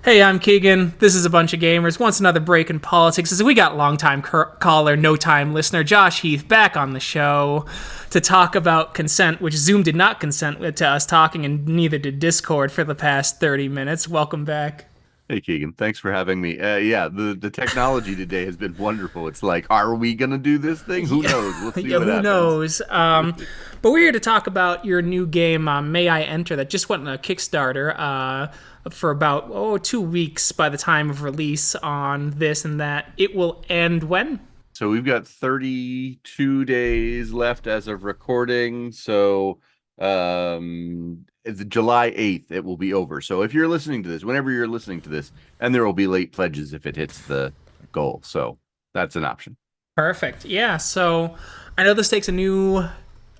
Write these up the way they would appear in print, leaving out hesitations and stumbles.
Hey, I'm Keegan. This is a bunch of gamers. Once another break in politics. As we got longtime caller, no time listener Josh Heath back on the show to talk about consent, which Zoom did not consent to us talking, and neither did Discord for the past 30 minutes. Welcome back. Hey Keegan, thanks for having me. Yeah, the technology today has been wonderful. It's like, are we gonna do this thing? Who Yeah, knows? We'll see yeah, what who happens. knows? But we're here to talk about your new game, May I Enter, that just went on a Kickstarter for about 2 weeks by the time of release on this and that. It will end when? So we've got 32 days left as of recording. So it's July 8th, it will be over. So if you're listening to this, whenever you're listening to this, and there will be late pledges if it hits the goal. So that's an option. Perfect. Yeah. So I know this takes a new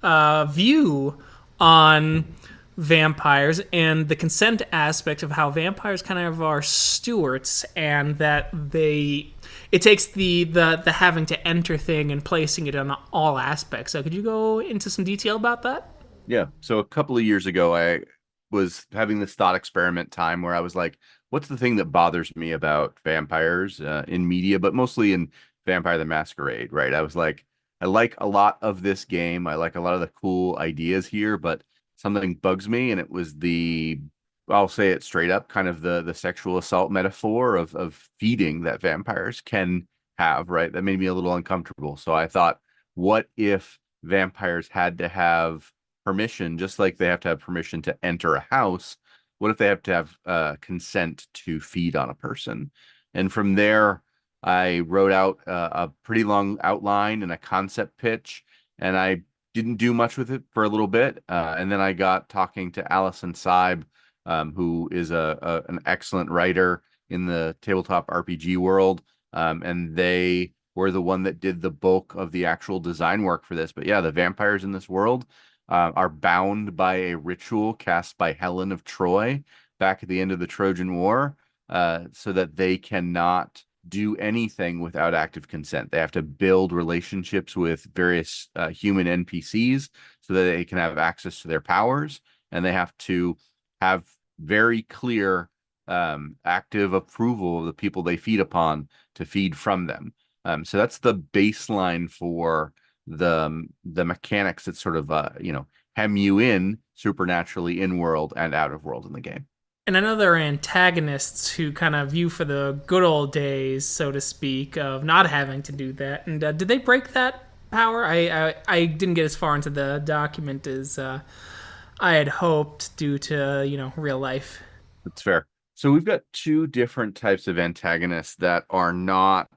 view on vampires and the consent aspect of how vampires kind of are stewards, and that it takes the having to enter thing and placing it on all aspects. So could you go into some detail about that? Yeah. So a couple of years ago, I was having this thought experiment time where I was like, what's the thing that bothers me about vampires in media, but mostly in Vampire the Masquerade, right? I was like, I like a lot of this game. I like a lot of the cool ideas here, but something bugs me. And it was I'll say it straight up, kind of the sexual assault metaphor of feeding that vampires can have, right? That made me a little uncomfortable. So I thought, what if vampires had to have permission, just like they have to have permission to enter a house? What if they have to have consent to feed on a person? And from there, I wrote out a pretty long outline and a concept pitch, and I didn't do much with it for a little bit. And then I got talking to Allison Seib, who is an excellent writer in the tabletop RPG world. And they were the one that did the bulk of the actual design work for this. But yeah, the vampires in this world are bound by a ritual cast by Helen of Troy back at the end of the Trojan War, so that they cannot do anything without active consent. They have to build relationships with various human NPCs so that they can have access to their powers, and they have to have very clear active approval of the people they feed upon to feed from them. So that's the baseline for the mechanics that sort of hem you in supernaturally in world and out of world in the game. And I know there are antagonists who kind of view for the good old days, so to speak, of not having to do that. And did they break that power? I didn't get as far into the document as I had hoped due to real life. That's fair. So we've got two different types of antagonists that are not.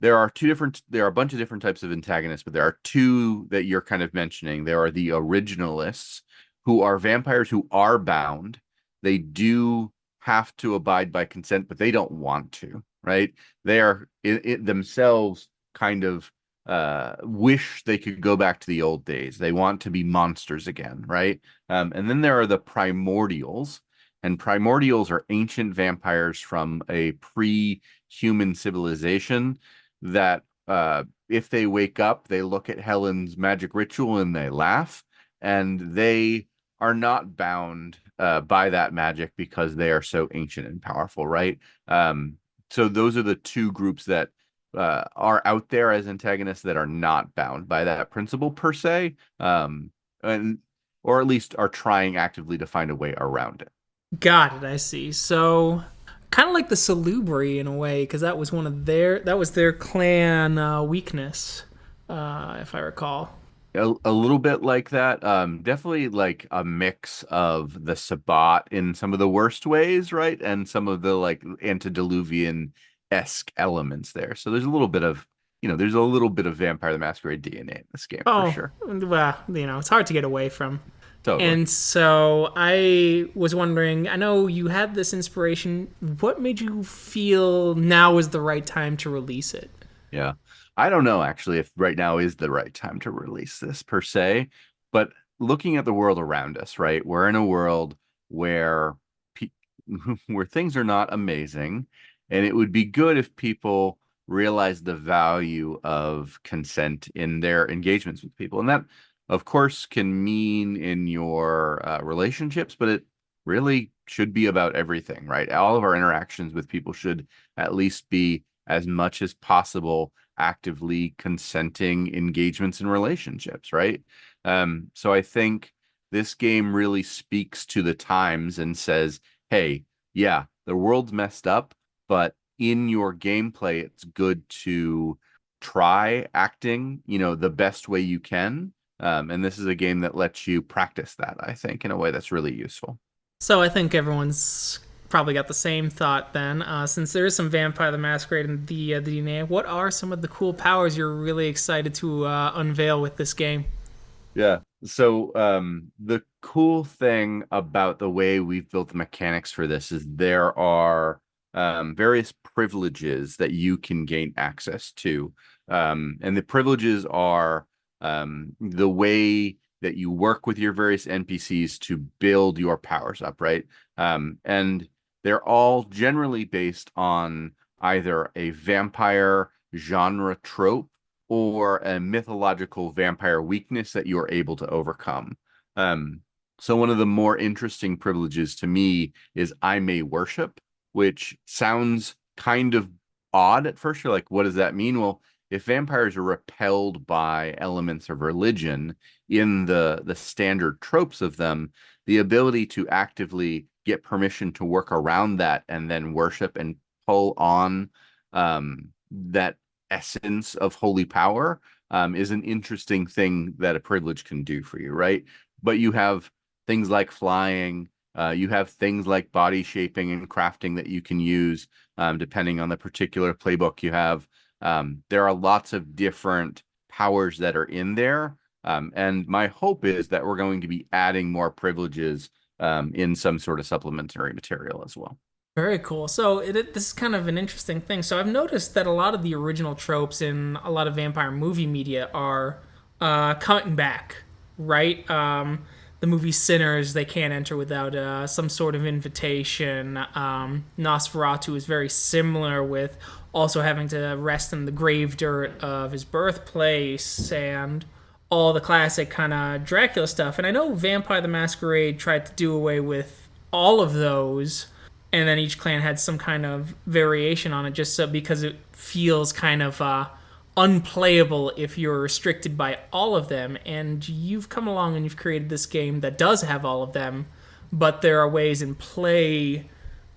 There are a bunch of different types of antagonists, but there are two that you're kind of mentioning. There are the originalists, who are vampires who are bound. They do have to abide by consent, but they don't want to, right? They are it themselves kind of wish they could go back to the old days. They want to be monsters again, right? And then there are the primordials, and primordials are ancient vampires from a pre-human civilization that if they wake up, they look at Helen's magic ritual and they laugh, and they are not bound by that magic because they are so ancient and powerful, right? So those are the two groups that are out there as antagonists that are not bound by that principle per se, and or at least are trying actively to find a way around it. Got it. I see. So kind of like the Salubri in a way, because that was their clan weakness, if I recall. A little bit like that. Definitely like a mix of the Sabbat in some of the worst ways, right? And some of the like antediluvian-esque elements there. So there's a little bit of, there's a little bit of Vampire the Masquerade DNA in this game for Oh, sure. well, it's hard to get away from. Totally. And so I was wondering, I know you had this inspiration. What made you feel now is the right time to release it? Yeah. I don't know actually if right now is the right time to release this per se, but looking at the world around us, right? We're in a world where pe where things are not amazing, and it would be good if people realize the value of consent in their engagements with people. And that, of course, can mean in your relationships, but it really should be about everything, right? All of our interactions with people should at least be, as much as possible, actively consenting engagements and relationships, right? So I think this game really speaks to the times and says, hey, yeah, the world's messed up, but in your gameplay, it's good to try acting, the best way you can. And this is a game that lets you practice that, I think, in a way that's really useful. So I think everyone's probably got the same thought then. Since there is some Vampire the Masquerade in the DNA, what are some of the cool powers you're really excited to unveil with this game? Yeah. So the cool thing about the way we've built the mechanics for this is there are various privileges that you can gain access to. And the privileges are the way that you work with your various NPCs to build your powers up, right? And they're all generally based on either a vampire genre trope or a mythological vampire weakness that you are able to overcome. Um, so one of the more interesting privileges to me is I may worship, which sounds kind of odd at first. You're like, what does that mean? Well, if vampires are repelled by elements of religion in the standard tropes of them, the ability to actively get permission to work around that and then worship and pull on that essence of holy power is an interesting thing that a privilege can do for you, right? But you have things like flying, you have things like body shaping and crafting that you can use depending on the particular playbook you have. There are lots of different powers that are in there. And my hope is that we're going to be adding more privileges in some sort of supplementary material as well. Very cool. So this is kind of an interesting thing. So I've noticed that a lot of the original tropes in a lot of vampire movie media are coming back, right? The movie Sinners, they can't enter without some sort of invitation. Nosferatu is very similar, with also having to rest in the grave dirt of his birthplace and all the classic kind of Dracula stuff. And I know Vampire the Masquerade tried to do away with all of those, and then each clan had some kind of variation on it, just so because it feels kind of unplayable if you're restricted by all of them. And you've come along and you've created this game that does have all of them, but there are ways in play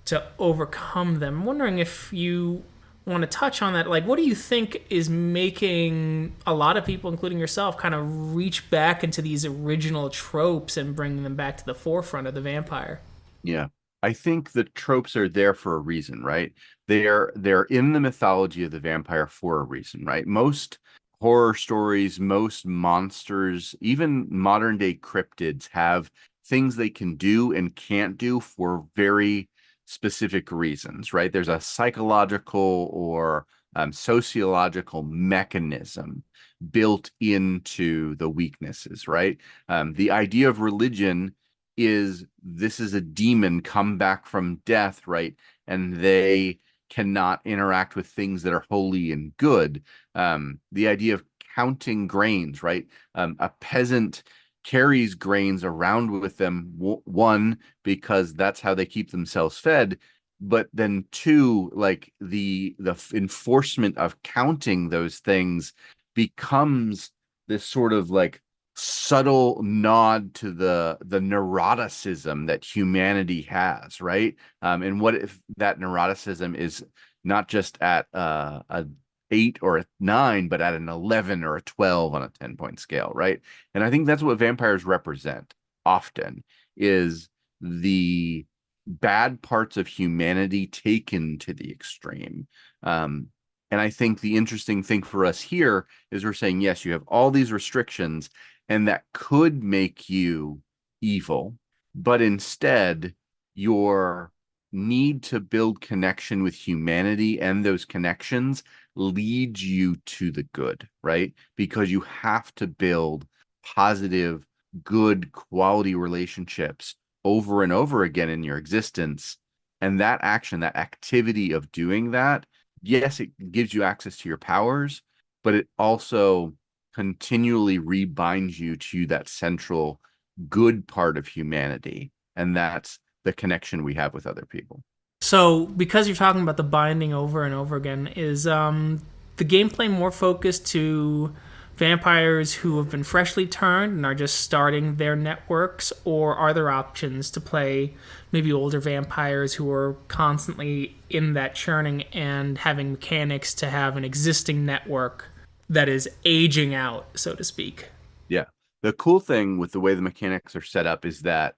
to overcome them. I'm wondering if you want to touch on that. Like, what do you think is making a lot of people, including yourself, kind of reach back into these original tropes and bring them back to the forefront of the vampire? Yeah. I think the tropes are there for a reason, right? They're in the mythology of the vampire for a reason, right? Most horror stories, most monsters, even modern day cryptids have things they can do and can't do for very specific reasons, right? There's a psychological or sociological mechanism built into the weaknesses, right? The idea of religion is this is a demon come back from death, right? And they cannot interact with things that are holy and good. The idea of counting grains, right? A peasant carries grains around with them, one, because that's how they keep themselves fed. But then two, like the enforcement of counting those things becomes this sort of like subtle nod to the neuroticism that humanity has, right? And what if that neuroticism is not just at a 8 or a 9, but at an 11 or a 12 on a 10-point scale, right? And I think that's what vampires represent often, is the bad parts of humanity taken to the extreme. And I think the interesting thing for us here is we're saying, yes, you have all these restrictions, and that could make you evil, but instead, your need to build connection with humanity and those connections leads you to the good, right? Because you have to build positive, good quality relationships over and over again in your existence. And that action, that activity of doing that, yes, it gives you access to your powers, but it also continually rebinds you to that central good part of humanity. And that's the connection we have with other people. So, because you're talking about the binding over and over again, is the gameplay more focused to vampires who have been freshly turned and are just starting their networks, or are there options to play maybe older vampires who are constantly in that churning and having mechanics to have an existing network that is aging out, so to speak? Yeah. The cool thing with the way the mechanics are set up is that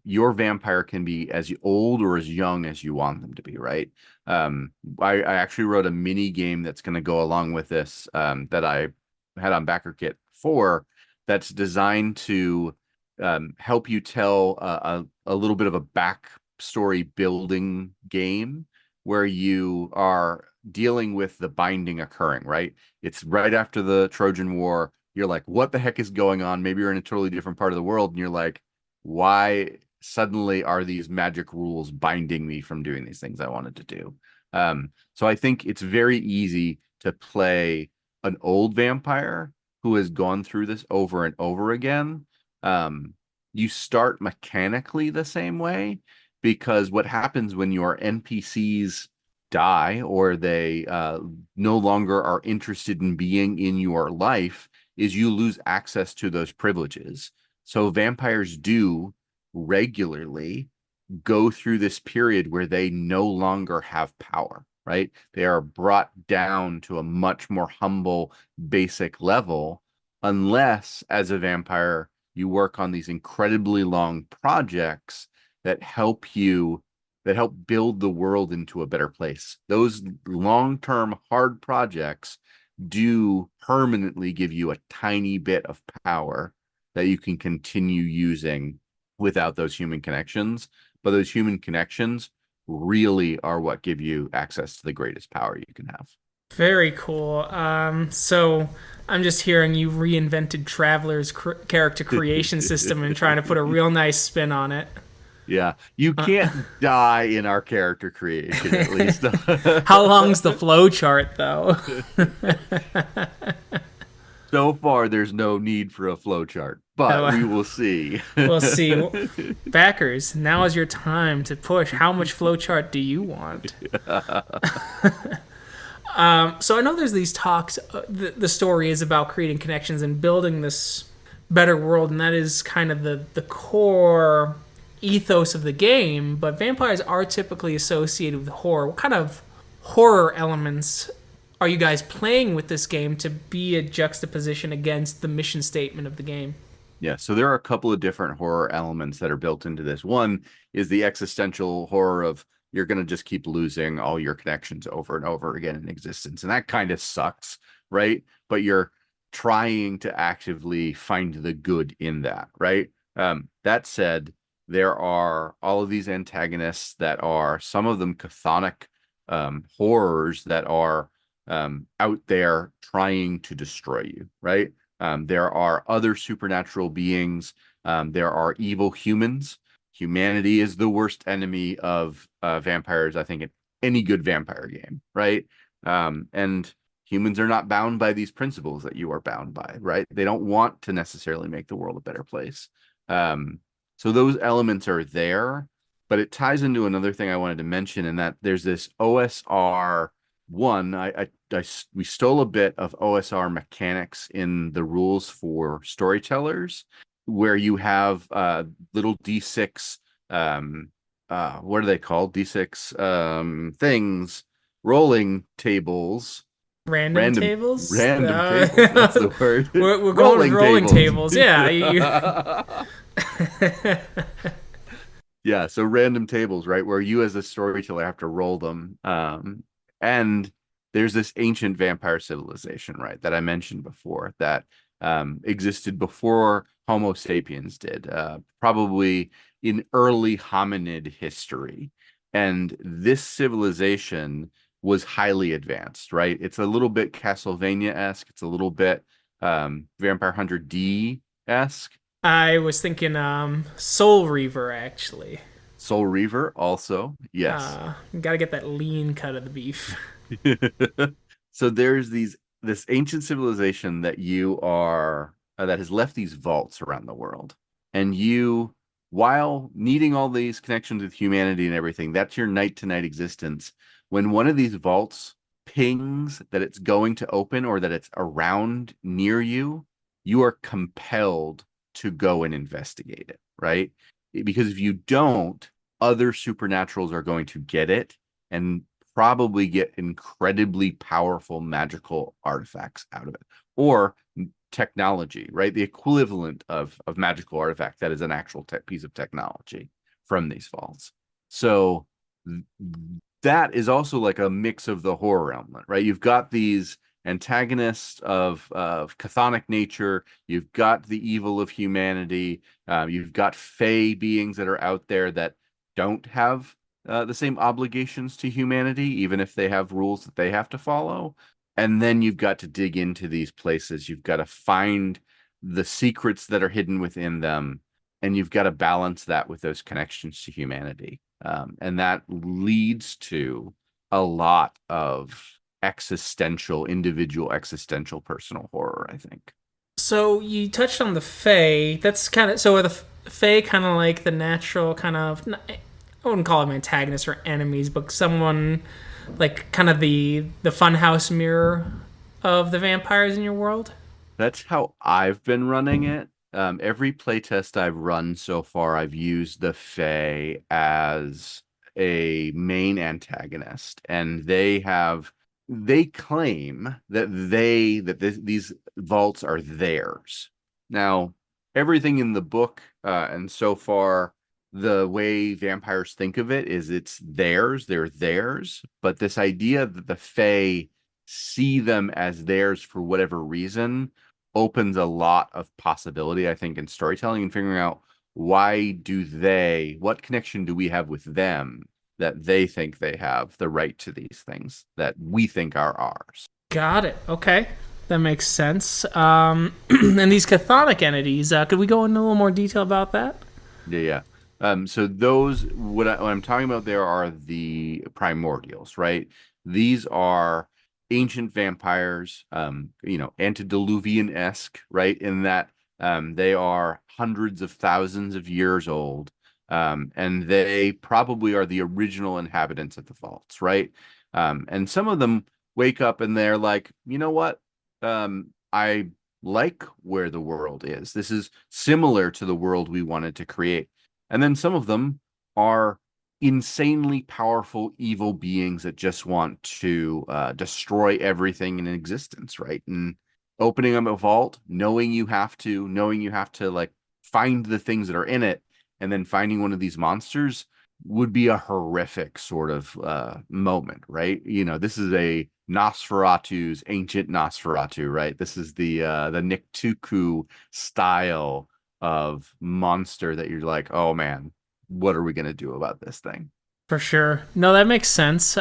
your vampire can be as old or as young as you want them to be, right? I actually wrote a mini game that's going to go along with this that I had on BackerKit 4 that's designed to help you tell a little bit of a backstory building game where you are dealing with the binding occurring, right? It's right after the Trojan War. You're like, what the heck is going on? Maybe you're in a totally different part of the world, and you're like, why suddenly are these magic rules binding me from doing these things I wanted to do? So I think it's very easy to play an old vampire who has gone through this over and over again. Um, you start mechanically the same way because what happens when your NPCs die or they no longer are interested in being in your life is you lose access to those privileges. So vampires do regularly go through this period where they no longer have power, right? They are brought down to a much more humble, basic level, unless as a vampire, you work on these incredibly long projects that help you, that help build the world into a better place. Those long-term hard projects do permanently give you a tiny bit of power that you can continue using without those human connections. But those human connections really are what give you access to the greatest power you can have. Very cool. So I'm just hearing you reinvented Traveler's character creation system and trying to put a real nice spin on it. Yeah, you can't die in our character creation, at least. How long's the flow chart, though? So far, there's no need for a flowchart, but we will see. We'll see. Backers, now is your time to push. How much flowchart do you want? So I know there's these talks. The story is about creating connections and building this better world, and that is kind of the core ethos of the game. But vampires are typically associated with horror. What kind of horror elements are you guys playing with this game to be a juxtaposition against the mission statement of the game? Yeah, so there are a couple of different horror elements that are built into this. One is the existential horror of you're going to just keep losing all your connections over and over again in existence. And that kind of sucks, right? But you're trying to actively find the good in that, right? That said, there are all of these antagonists that are some of them chthonic horrors that are out there trying to destroy you, right? There are other supernatural beings. There are evil humans. Humanity is the worst enemy of vampires, I think, in any good vampire game, right? And humans are not bound by these principles that you are bound by, right? They don't want to necessarily make the world a better place. So those elements are there, but it ties into another thing I wanted to mention, and that there's this OSR one. We stole a bit of OSR mechanics in the rules for storytellers, where you have little D6 what are they called? D6 things, rolling tables, Random random tables? random tables. That's the word. We're going with Rolling rolling tables. tables. Yeah. Yeah, so random tables, right? Where you as a storyteller have to roll them. And there's this ancient vampire civilization, right, that I mentioned before that existed before Homo sapiens did, probably in early hominid history. And this civilization was highly advanced, right? It's a little bit Castlevania-esque. It's a little bit Vampire Hunter D-esque. I was thinking Soul Reaver, actually. Soul Reaver also, yes. Gotta get that lean cut of the beef. So there's this ancient civilization that you are that has left these vaults around the world, and you while needing all these connections with humanity and everything, that's your night to night existence. When one of these vaults pings that it's going to open or that it's around near you, you are compelled to go and investigate it, right? Because if you don't, other supernaturals are going to get it and probably get incredibly powerful magical artifacts out of it. Or technology, right? The equivalent of magical artifact that is an actual piece of technology from these vaults. So that is also like a mix of the horror element, right? You've got these antagonists of chthonic nature. You've got the evil of humanity. You've got fey beings that are out there that don't have the same obligations to humanity, even if they have rules that they have to follow. And then you've got to dig into these places. You've got to find the secrets that are hidden within them, and you've got to balance that with those connections to humanity. And that leads to a lot of individual existential personal horror, I think. So you touched on the Fae. That's kind of so are the Fae kind of like the natural kind of I wouldn't call them antagonists or enemies, but someone like kind of the funhouse mirror of the vampires in your world. That's how I've been running it. Every playtest I've run so far, I've used the Fae as a main antagonist, and they claim that these vaults are theirs. Now, everything in the book and so far, the way vampires think of it is it's theirs, they're theirs. But this idea that the Fae see them as theirs for whatever reason opens a lot of possibility, I think, in storytelling and figuring out what connection do we have with them that they think they have the right to these things that we think are ours. Got it. Okay. That makes sense. And these chthonic entities, could we go into a little more detail about that? Yeah, yeah. So those what I'm talking about there are the primordials, right? These are ancient vampires, antediluvian-esque, right? In that they are hundreds of thousands of years old, and they probably are the original inhabitants of the vaults, right? And some of them wake up and they're like, you know what? I like where the world is. This is similar to the world we wanted to create. And then some of them are insanely powerful evil beings that just want to destroy everything in existence, right? And opening up a vault, knowing you have to like find the things that are in it, and then finding one of these monsters would be a horrific sort of moment, right? This is a Nosferatu's ancient Nosferatu, right? This is the Niktuku style of monster that you're like, oh man, what are we gonna do about this thing? For sure. No, that makes sense.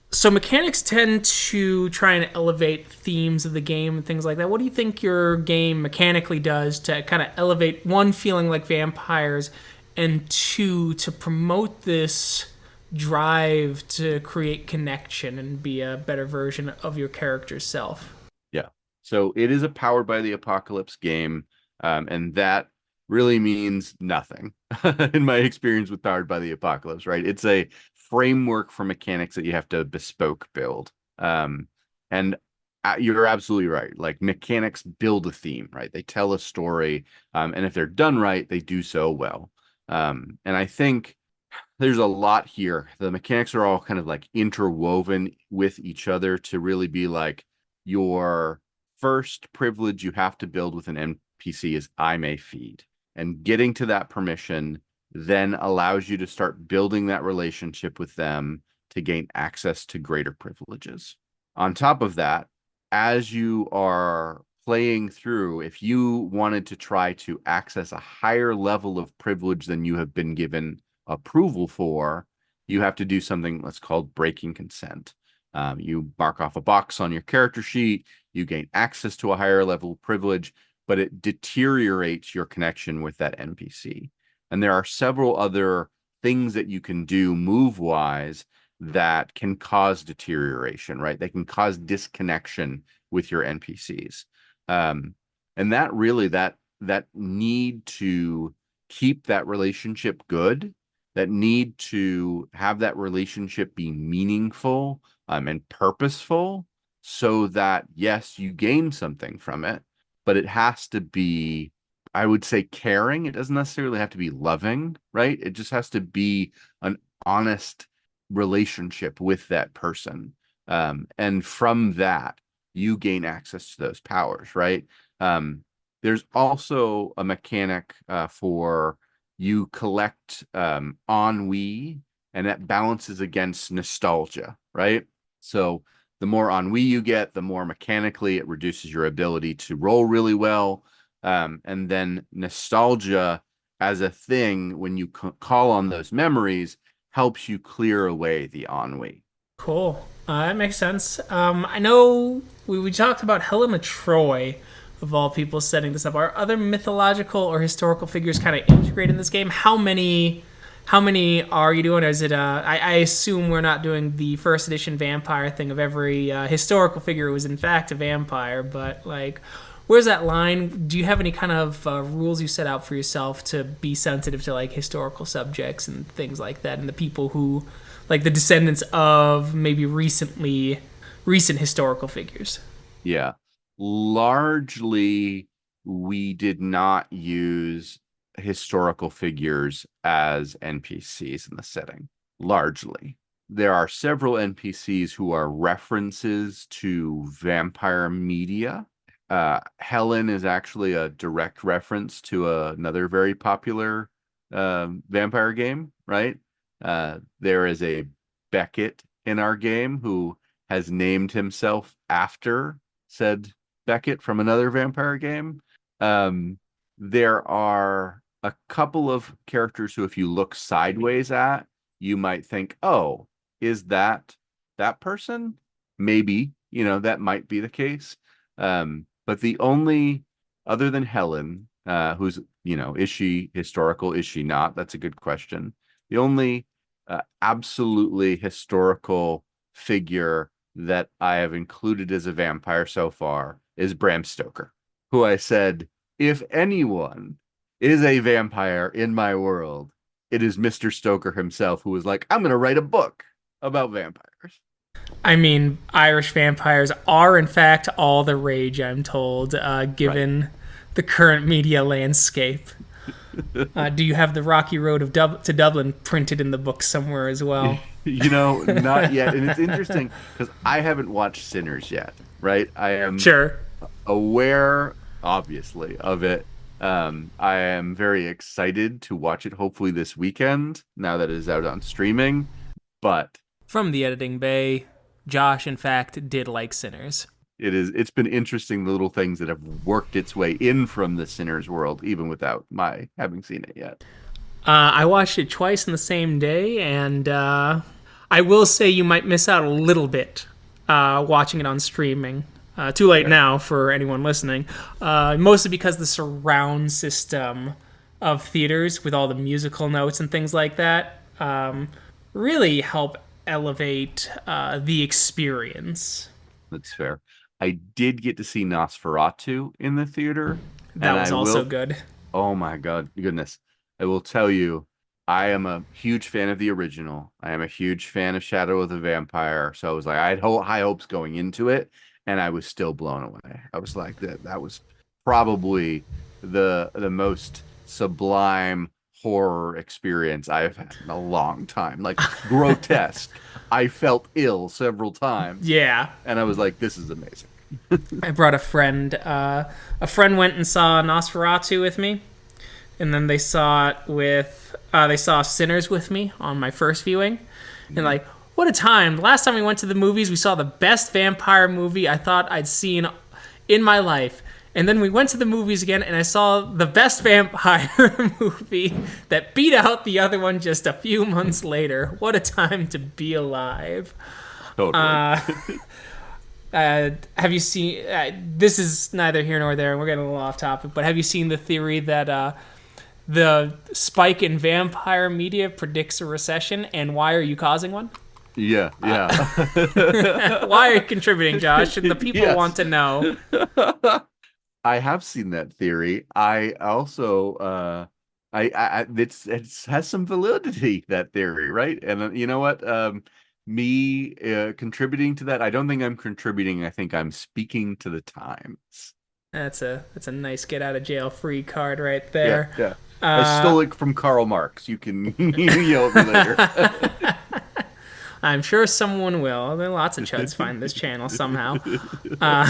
So mechanics tend to try and elevate themes of the game and things like that. What do you think your game mechanically does to kind of elevate one feeling like vampires, and two to promote this drive to create connection and be a better version of your character's self? Yeah. So it is a powered by the apocalypse game, and that really means nothing in my experience with powered by the apocalypse, right? It's a framework for mechanics that you have to bespoke build. And you're absolutely right. Like mechanics build a theme, right? They tell a story, and if they're done right, they do so well. And I think there's a lot here. The mechanics are all kind of like interwoven with each other to really be like your first privilege you have to build with an NPC is I may feed. And getting to that permission then allows you to start building that relationship with them to gain access to greater privileges. On top of that, as you are playing through, if you wanted to try to access a higher level of privilege than you have been given approval for, you have to do something that's called breaking consent. You mark off a box on your character sheet, you gain access to a higher level of privilege, but it deteriorates your connection with that NPC. And there are several other things that you can do move wise that can cause deterioration, right? They can cause disconnection with your NPCs. And that really, that need to keep that relationship good, that need to have that relationship be meaningful and purposeful, so that yes, you gain something from it, but it has to be, I would say, caring. It doesn't necessarily have to be loving, right? It just has to be an honest relationship with that person. And from that, you gain access to those powers, right? There's also a mechanic for you collect ennui, and that balances against nostalgia, right? So the more ennui you get, the more mechanically it reduces your ability to roll really well. And then nostalgia as a thing, when you call on those memories, helps you clear away the ennui. Cool. That makes sense. I know we talked about Helena Troy, of all people, setting this up. Are other mythological or historical figures kind of integrated in this game? How many are you doing? Or is it? I assume we're not doing the first edition vampire thing of every historical figure was in fact a vampire. But like, where's that line? Do you have any kind of rules you set out for yourself to be sensitive to like historical subjects and things like that, and the people who, like the descendants of maybe recent historical figures? Yeah. Largely, we did not use historical figures as NPCs in the setting. Largely. There are several NPCs who are references to vampire media. Helen is actually a direct reference to another very popular vampire game, right? There is a Beckett in our game who has named himself after said Beckett from another vampire game. Um, there are a couple of characters who, if you look sideways at, you might think, oh, is that person? Maybe, that might be the case. But the only, other than Helen, who's, is she historical? Is she not? That's a good question. The only absolutely historical figure that I have included as a vampire so far is Bram Stoker, who I said, if anyone is a vampire in my world, it is Mr. Stoker himself, who was like, I'm going to write a book about vampires. I mean, Irish vampires are in fact all the rage, I'm told, given Right. the current media landscape. Do you have the Rocky Road to Dublin printed in the book somewhere as well? Not yet. And it's interesting because I haven't watched Sinners yet, right? I am Sure. aware, obviously, of it. I am very excited to watch it, hopefully this weekend, now that it is out on streaming. But From the editing bay, Josh, in fact, did like Sinners. it's been interesting, the little things that have worked its way in from the Sinners world, even without my having seen it yet. I watched it twice in the same day, and I will say you might miss out a little bit watching it on streaming. Too late Okay. now for anyone listening. Mostly because the surround system of theaters with all the musical notes and things like that really help elevate the experience. That's fair. I did get to see Nosferatu in the theater, and That was I also will, good. oh my God, goodness. I will tell you, I am a huge fan of the original. I am a huge fan of Shadow of the Vampire. So I was like, I had high hopes going into it, and I was still blown away. I was like, that was probably the most sublime horror experience I've had in a long time. Like grotesque. I felt ill several times, Yeah, and I was like, this is amazing. I brought a friend. A friend went and saw Nosferatu with me, and then they saw Sinners with me on my first viewing, and like, what a time! The last time we went to the movies, we saw the best vampire movie I thought I'd seen in my life. And then we went to the movies again, and I saw the best vampire movie that beat out the other one just a few months later. What a time to be alive. Totally. Have you seen? This is neither here nor there. We're getting a little off topic, but have you seen the theory that the spike in vampire media predicts a recession, and why are you causing one? Yeah, yeah. Why are you contributing, Josh? The people Yes. want to know. I have seen that theory. I also It's has some validity, that theory, right? And you know what? Me contributing to that, I don't think I'm contributing. I think I'm speaking to the times. That's a nice get out of jail free card right Yeah, there. yeah. I Uh, stole it from Karl Marx. You can yell at me later. I'm sure someone will. There are lots of chuds find this channel somehow. Uh,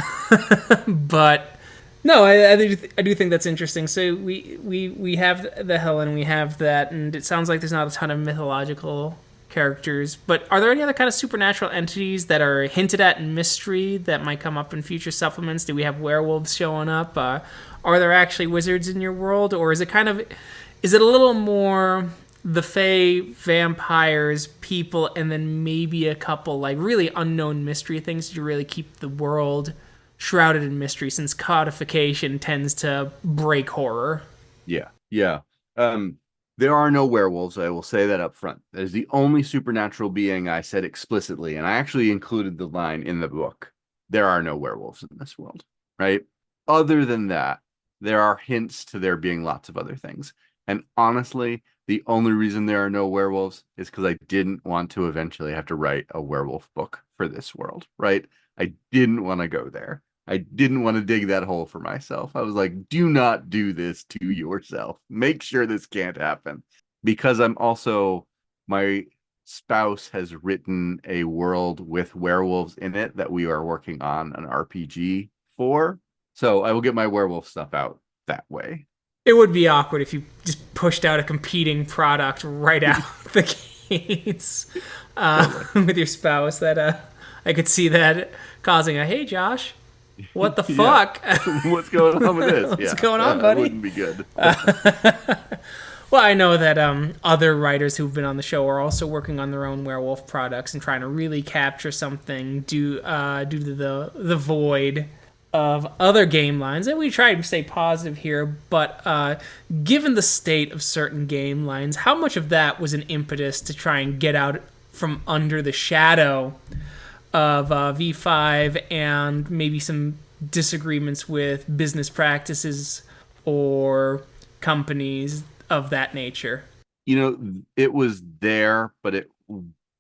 but no, I do think that's interesting. So we have the Helen, we have that, and it sounds like there's not a ton of mythological characters. But are there any other kind of supernatural entities that are hinted at in mystery that might come up in future supplements? Do we have werewolves showing up? Are there actually wizards in your world, or is it a little more the Fae, vampires, people, and then maybe a couple like really unknown mystery things to really keep the world shrouded in mystery, since codification tends to break horror? Yeah, yeah. Um, there are no werewolves. I will say that up front. That is the only supernatural being I said explicitly, and I actually included the line in the book. There are no werewolves in this world, right? Other than that, there are hints to there being lots of other things. And honestly, the only reason there are no werewolves is because I didn't want to eventually have to write a werewolf book for this world, right? I didn't want to go there. I didn't want to dig that hole for myself. I was like, do not do this to yourself. Make sure this can't happen. Because my spouse has written a world with werewolves in it that we are working on an RPG for. So I will get my werewolf stuff out that way. It would be awkward if you just pushed out a competing product right out the gates Totally. with your spouse. That I could see that causing a hey Josh, what the Yeah. fuck? What's going on with this? What's Yeah. going on, That buddy? wouldn't be good. Well, I know that other writers who've been on the show are also working on their own werewolf products and trying to really capture something due to the void of other game lines. And we try to stay positive here, but given the state of certain game lines, how much of that was an impetus to try and get out from under the shadow of V5 and maybe some disagreements with business practices or companies of that nature? It was there, but it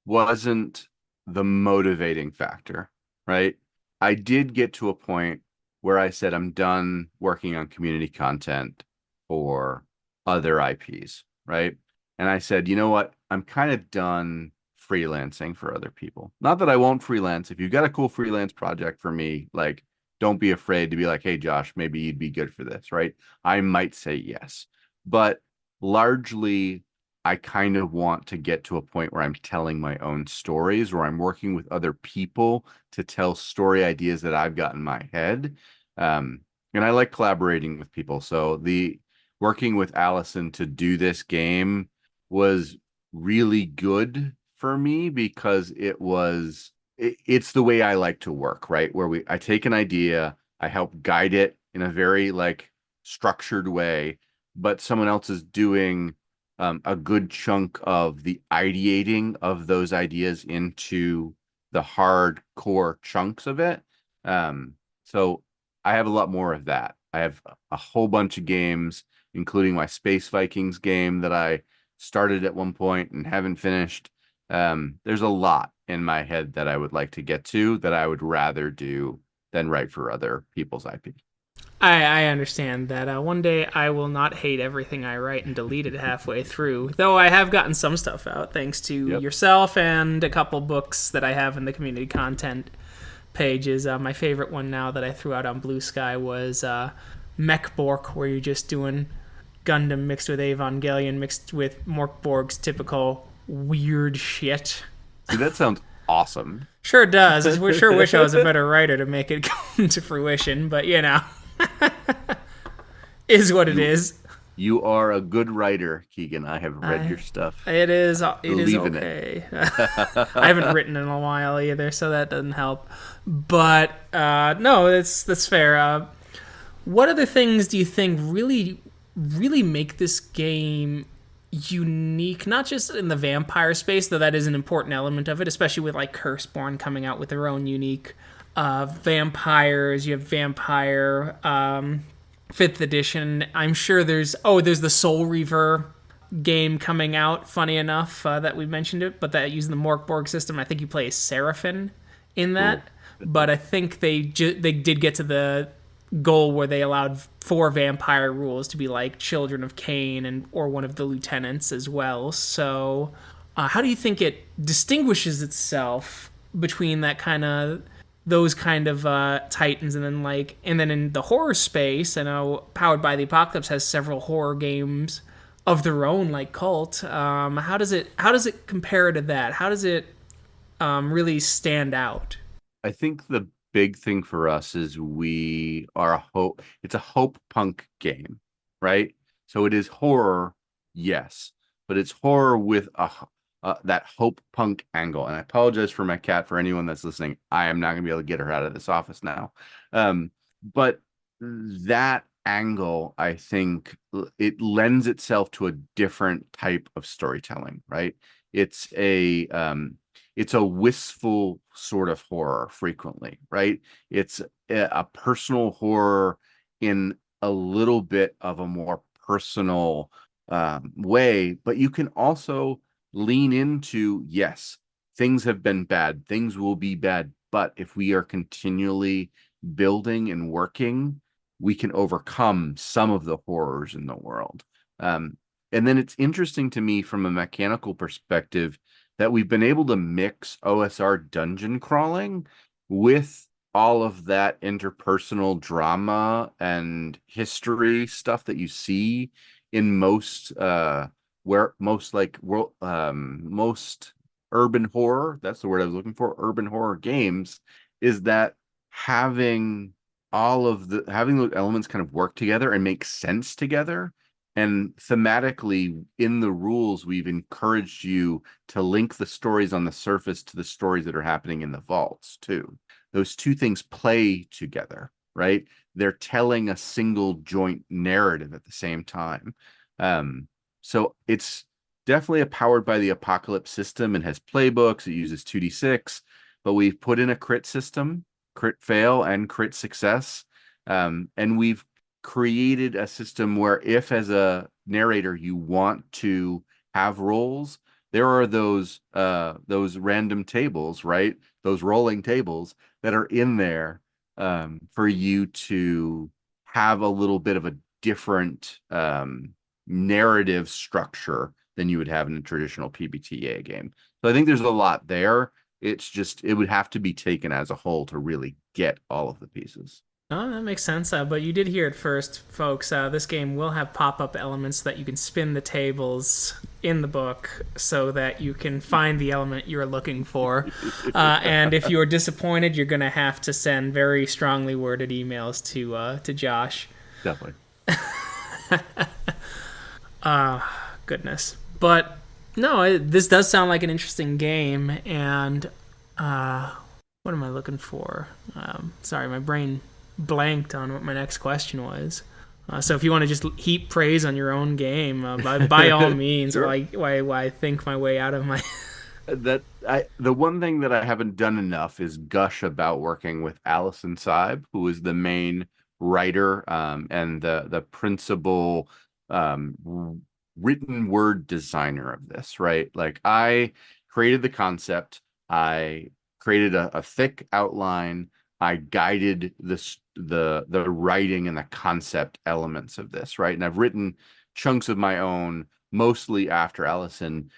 wasn't the motivating factor, right? I did get to a point where I said, I'm done working on community content for other IPs, right? And I said, you know what? I'm kind of done freelancing for other people. Not that I won't freelance. If you've got a cool freelance project for me, like, don't be afraid to be like, hey, Josh, maybe you'd be good for this, right? I might say yes. But largely, I kind of want to get to a point where I'm telling my own stories, where I'm working with other people to tell story ideas that I've got in my head. Um, and I like collaborating with people. So the working with Allison to do this game was really good for me because it's the way I like to work, right? Where I take an idea, I help guide it in a very like structured way, but someone else is doing a good chunk of the ideating of those ideas into the hardcore chunks of it. So I have a lot more of that. I have a whole bunch of games, including my Space Vikings game that I started at one point and haven't finished. There's a lot in my head that I would like to get to that I would rather do than write for other people's IP. I understand that. One day I will not hate everything I write and delete it halfway through. Though I have gotten some stuff out thanks to Yep. yourself and a couple books that I have in the community content pages. My favorite one now that I threw out on Blue Sky was Mech Bork, where you're just doing Gundam mixed with Evangelion mixed with Morkborg's typical weird shit. See, that sounds awesome. Sure does. I sure wish I was a better writer to make it come to fruition, but you know, is what it You is. you are a good writer, Keegan. I have read your I, stuff. it is. It is Believe in it. okay. I haven't written in a while either, so that doesn't help. But no, that's fair. What other things do you think really make this game unique? Not just in the vampire space, though that is an important element of it, especially with like Curseborn coming out with their own unique vampires. You have vampire fifth edition. I'm sure there's the Soul Reaver game coming out. Funny enough that we mentioned it, but that using the Morkborg system. I think you play as Seraphim in Cool. that. But I think they did get to the goal where they allowed 4 vampire rules to be like Children of Cain and or one of the lieutenants as well. So, how do you think it distinguishes itself between that kind of those kind of titans and then in the horror space? I know Powered by the Apocalypse has several horror games of their own, like Cult. How does it compare to that? How does it really stand out? I think the big thing for us is we are a hope. It's a hope punk game, right? So it is horror, yes, but it's horror with that hope punk angle. And I apologize for my cat. For anyone that's listening, I am not going to be able to get her out of this office now. But that angle, I think, it lends itself to a different type of storytelling, right? It's a it's a wistful sort of horror frequently, right? It's a personal horror in a little bit of a more personal way, but you can also lean into, yes, things have been bad, things will be bad, but if we are continually building and working, we can overcome some of the horrors in the world. And then it's interesting to me from a mechanical perspective that we've been able to mix OSR dungeon crawling with all of that interpersonal drama and history stuff that you see in most where most like world most urban horror, that's the word I was looking for, urban horror games, is that having having those elements kind of work together and make sense together. And thematically, in the rules, we've encouraged you to link the stories on the surface to the stories that are happening in the vaults, too. Those two things play together, right? They're telling a single joint narrative at the same time. So it's definitely a powered by the apocalypse system and has playbooks. It uses 2d6, but we've put in a crit system, crit fail and crit success. And we've created a system where if as a narrator you want to have rolls, there are those random tables, right? Those rolling tables that are in there for you to have a little bit of a different narrative structure than you would have in a traditional PBTA game. So I think there's a lot there. It's just it would have to be taken as a whole to really get all of the pieces. Oh, that makes sense. But you did hear it first, folks. This game will have pop-up elements that you can spin the tables in the book so that you can find the element you're looking for. And if you're disappointed, you're going to have to send very strongly worded emails to Josh. Definitely. Goodness. But no, this does sound like an interesting game. And what am I looking for? Sorry, my brain blanked on what my next question was. So if you want to just heap praise on your own game, by all means, Sure. while I think my way out of my. The one thing that I haven't done enough is gush about working with Allison Saib, who is the main writer and the principal written word designer of this, right? Like I created the concept, I created a thick outline, I guided the writing and the concept elements of this, right? And I've written chunks of my own, mostly after Allison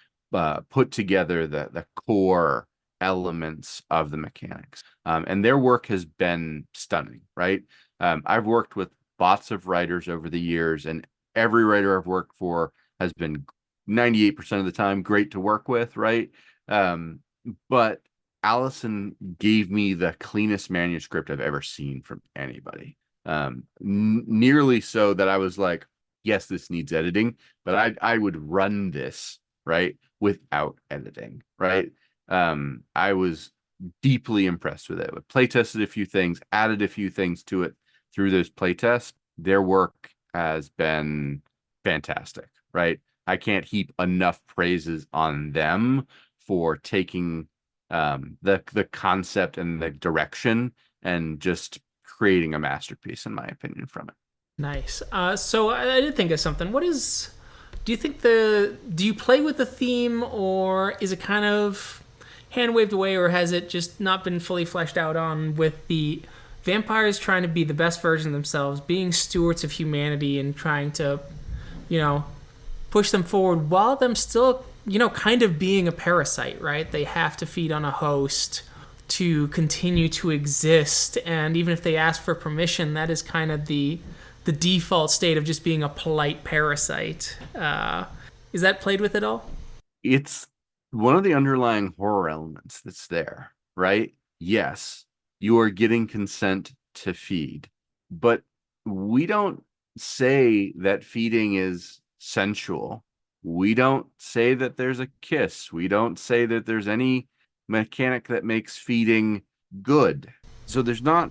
put together the core elements of the mechanics. And their work has been stunning, right? I've worked with lots of writers over the years, and every writer I've worked for has been 98% of the time great to work with, right? But Allison gave me the cleanest manuscript I've ever seen from anybody. Nearly so that I was like, yes, this needs editing, but I would run this, right, without editing, right? I was deeply impressed with it. I playtested a few things, added a few things to it through those playtests. Their work has been fantastic, right? I can't heap enough praises on them for taking the concept and the direction and just creating a masterpiece, in my opinion, from it. Nice. So I did think of something. What is? Do you think the? Do you play with the theme, or is it kind of hand waved away, or has it just not been fully fleshed out on with the vampires trying to be the best version of themselves, being stewards of humanity, and trying to, you know, push them forward while them still, kind of being a parasite, right? They have to feed on a host to continue to exist, and even if they ask for permission, that is kind of the default state of just being a polite parasite. Is that played with at all? It's one of the underlying horror elements that's there, right? Yes, you are getting consent to feed, but we don't say that feeding is sensual. We don't say that there's a kiss. We don't say that there's any mechanic that makes feeding good. So there's not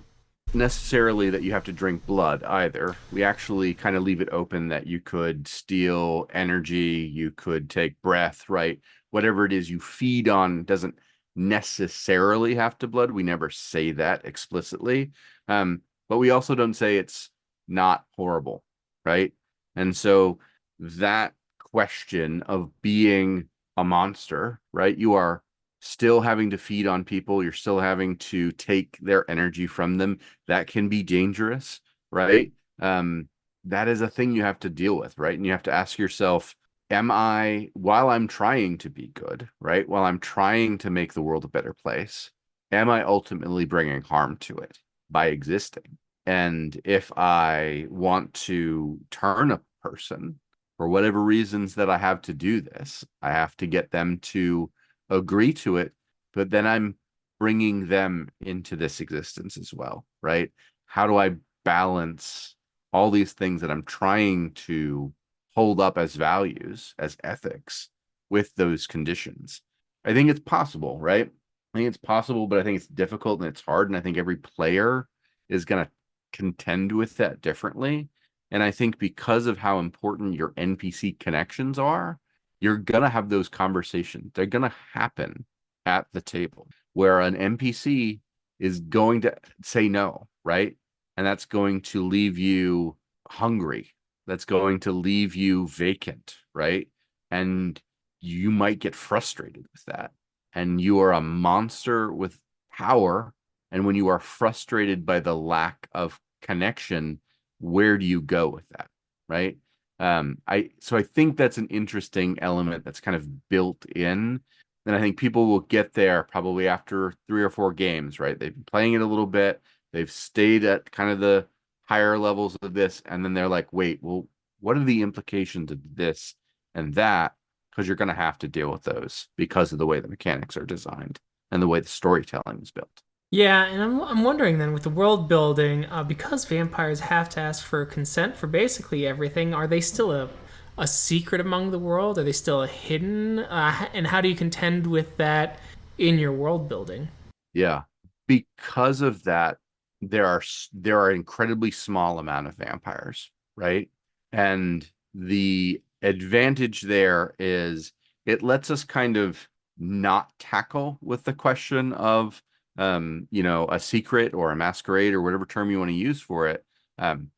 necessarily that you have to drink blood either. We actually kind of leave it open that you could steal energy, you could take breath, right? Whatever it is you feed on doesn't necessarily have to blood. We never say that explicitly. But we also don't say it's not horrible, right? And so that question of being a monster, right? You are still having to feed on people, you're still having to take their energy from them. That can be dangerous, right? That is a thing you have to deal with, right? And you have to ask yourself, am I, while I'm trying to be good, right? While I'm trying to make the world a better place, am I ultimately bringing harm to it by existing? And if I want to turn a person for whatever reasons that I have to do this, I have to get them to agree to it, but then I'm bringing them into this existence as well, right? How do I balance all these things that I'm trying to hold up as values, as ethics, with those conditions? I think it's possible, right? I think it's possible, but I think it's difficult and it's hard. And I think every player is going to contend with that differently. And I think because of how important your NPC connections are, you're going to have those conversations. They're going to happen at the table where an NPC is going to say no, right? And that's going to leave you hungry. That's going to leave you vacant, right? And you might get frustrated with that. And you are a monster with power. And when you are frustrated by the lack of connection, where do you go with that, right? I think that's an interesting element that's kind of built in. And I think people will get there probably after 3 or 4 games, right? They've been playing it a little bit, they've stayed at kind of the higher levels of this, and then they're like, wait, well, what are the implications of this and that? Because you're going to have to deal with those because of the way the mechanics are designed and the way the storytelling is built. Yeah, and I'm wondering then with the world building, because vampires have to ask for consent for basically everything, are they still a secret among the world? Are they still a hidden? And how do you contend with that in your world building? Yeah. Because of that, there are incredibly small amount of vampires, right? And the advantage there is it lets us kind of not tackle with the question of a secret or a masquerade or whatever term you want to use for it. Um,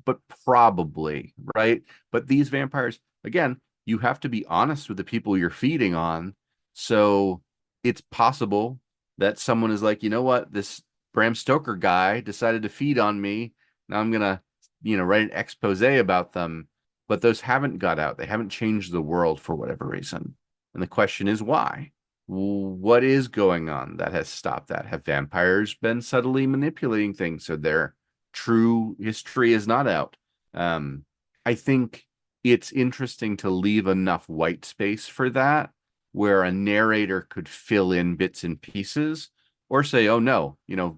but probably, right? But these vampires, again, you have to be honest with the people you're feeding on. So it's possible that someone is like, you know what, this Bram Stoker guy decided to feed on me. Now I'm gonna, write an expose about them. But those haven't got out. They haven't changed the world for whatever reason. And the question is why? What is going on that has stopped that? Have vampires been subtly manipulating things so their true history is not out? I think it's interesting to leave enough white space for that where a narrator could fill in bits and pieces or say, oh no,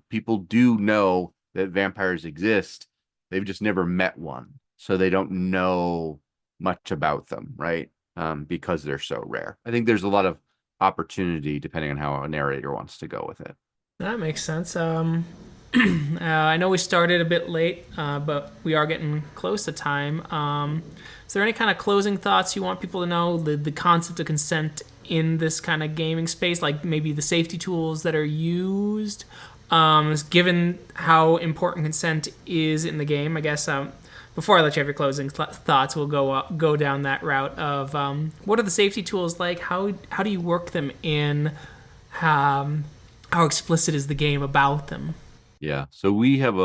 people do know that vampires exist. They've just never met one. So they don't know much about them, right? Because they're so rare. I think there's a lot of opportunity depending on how a narrator wants to go with it. That makes sense. I know we started a bit late, but we are getting close to time. Is there any kind of closing thoughts you want people to know? The concept of consent in this kind of gaming space, like maybe the safety tools that are used, given how important consent is in the game. I guess before I let you have your closing thoughts, we'll go down that route of what are the safety tools like? How do you work them in? How explicit is the game about them? Yeah. So we have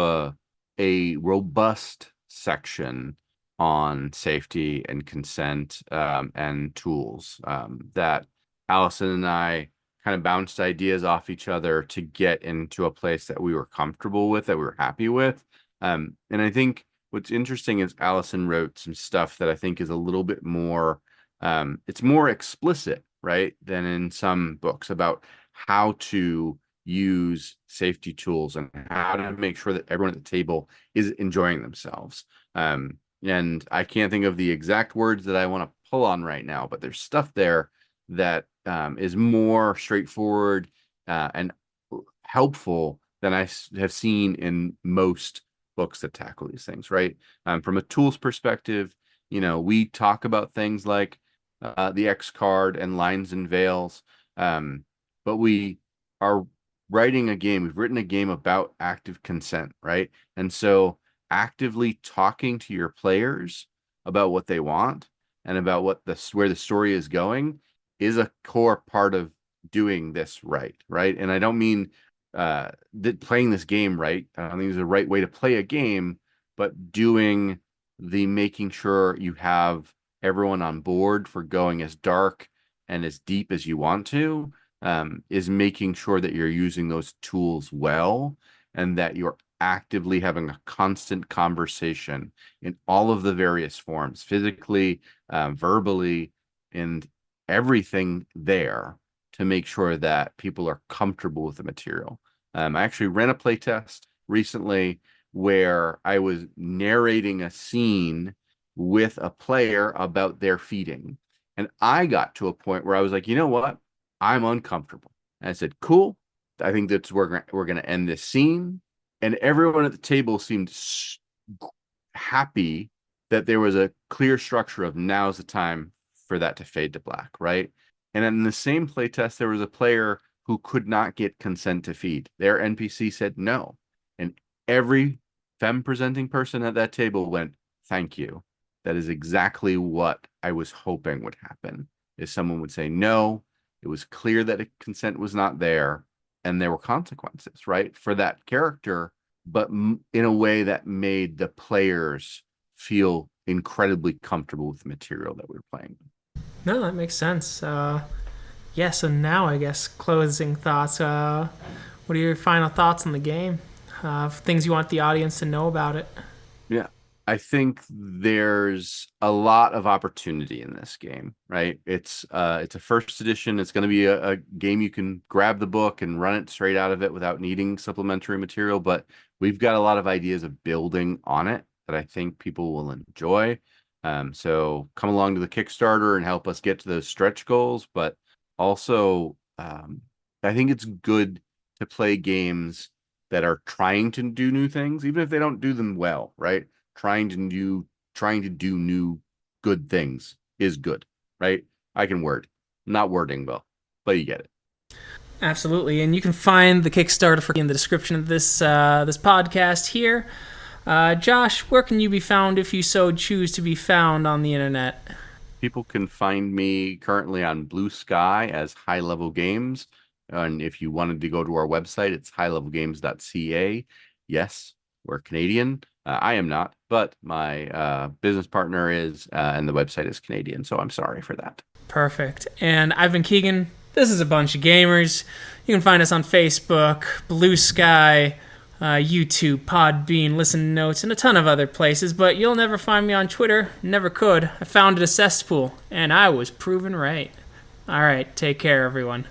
a robust section on safety and consent and tools that Allison and I kind of bounced ideas off each other to get into a place that we were comfortable with, that we were happy with. And I think what's interesting is Allison wrote some stuff that I think is a little bit more, it's more explicit, right, than in some books about how to use safety tools and how to make sure that everyone at the table is enjoying themselves. And I can't think of the exact words that I want to pull on right now, but there's stuff there that is more straightforward and helpful than I have seen in most books that tackle these things, right? From a tools perspective, we talk about things like the X card and lines and veils, but we are writing a game. We've written a game about active consent, right? And so actively talking to your players about what they want and about where the story is going is a core part of doing this right? And I don't mean that playing this game right. I don't think there's a right way to play a game, but doing the making sure you have everyone on board for going as dark and as deep as you want to, is making sure that you're using those tools well and that you're actively having a constant conversation in all of the various forms, physically, verbally, and everything there to make sure that people are comfortable with the material. I actually ran a playtest recently where I was narrating a scene with a player about their feeding. And I got to a point where I was like, you know what? I'm uncomfortable. And I said, cool. I think that's where we're going to end this scene. And everyone at the table seemed happy that there was a clear structure of now's the time for that to fade to black, right? And in the same playtest, there was a player who could not get consent to feed. Their NPC said no. And every femme presenting person at that table went, thank you. That is exactly what I was hoping would happen, is someone would say no. It was clear that consent was not there, and there were consequences, right, for that character, but in a way that made the players feel incredibly comfortable with the material that we were playing. No, that makes sense. Yeah, so now I guess closing thoughts. What are your final thoughts on the game? Things you want the audience to know about it? Yeah. I think there's a lot of opportunity in this game, right? It's a first edition. It's going to be a game you can grab the book and run it straight out of it without needing supplementary material, but we've got a lot of ideas of building on it that I think people will enjoy. So come along to the Kickstarter and help us get to those stretch goals, but also I think it's good to play games that are trying to do new things, even if they don't do them well, right? Trying to do new good things is good, right? I can word, not wording well, but you get it. Absolutely, and you can find the Kickstarter for in the description of this podcast here. Josh, where can you be found if you so choose to be found on the internet? People can find me currently on Blue Sky as High Level Games. And if you wanted to go to our website, it's highlevelgames.ca. Yes, we're Canadian. I am not, but my business partner is, and the website is Canadian. So I'm sorry for that. Perfect. And I've been Keegan. This is A Bunch of Gamers. You can find us on Facebook, Blue Sky, YouTube, Podbean, Listen Notes, and a ton of other places, but you'll never find me on Twitter. Never could. I founded a cesspool, and I was proven right. All right, take care, everyone.